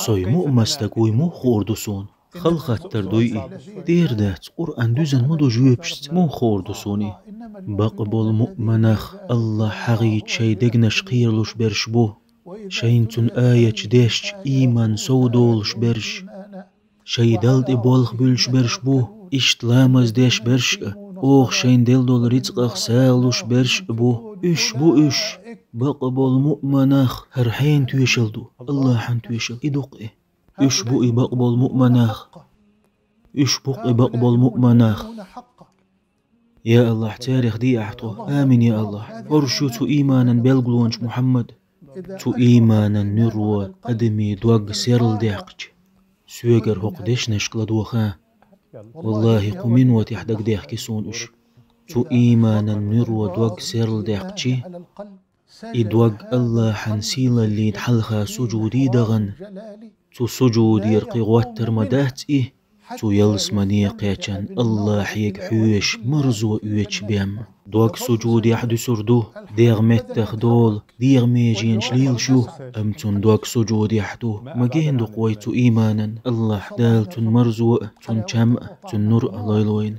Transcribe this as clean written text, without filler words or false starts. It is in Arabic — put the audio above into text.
Soymu mastagui mu khordusun. خلقت تردوي دير دات قرآن دوزن مدو جويبشت مو خوردسوني بقبل مؤمنخ الله حغيت شي دقنش قيرلوش برشبو شينتون آية ديش إيمان سودولش برش شي دلت بولخ بلش برشبو إشت لامز ديش برش أوخ شين دل دول رزقخ سالوش برش بو إش بو إش بقبل مؤمنخ هرحين تويشلدو الله حن تويشل إدوق إش بو بقبل مؤمنخ إش بو بقبل مؤمنخ يا الله تاريخ دي أحطو آمين يا الله أرشو تو إيمانا بلغلونج محمد تو إيمانا نروى أدمي دوغ سيرل ديقج سويقر هق ديش نشكل دوخا والله قمين وتحدق ديح كسون إش تو إيمانا نروى دوغ سيرل ديقجي إدوغ الله حنسيلا اللي نحلخا سجودي دغن تو سجود يرقي غواتر مدات تو يلس منيقيا الله حيك حويش مرزو اويش بيم دوغ سجود يحدو سردو ديغ متخ دول ديغ ميجين شليل شو امتون دوغ سجود يحدو مجين دو قويتو ايمانا الله دالتون مرزو تون شم تون نور ليلوين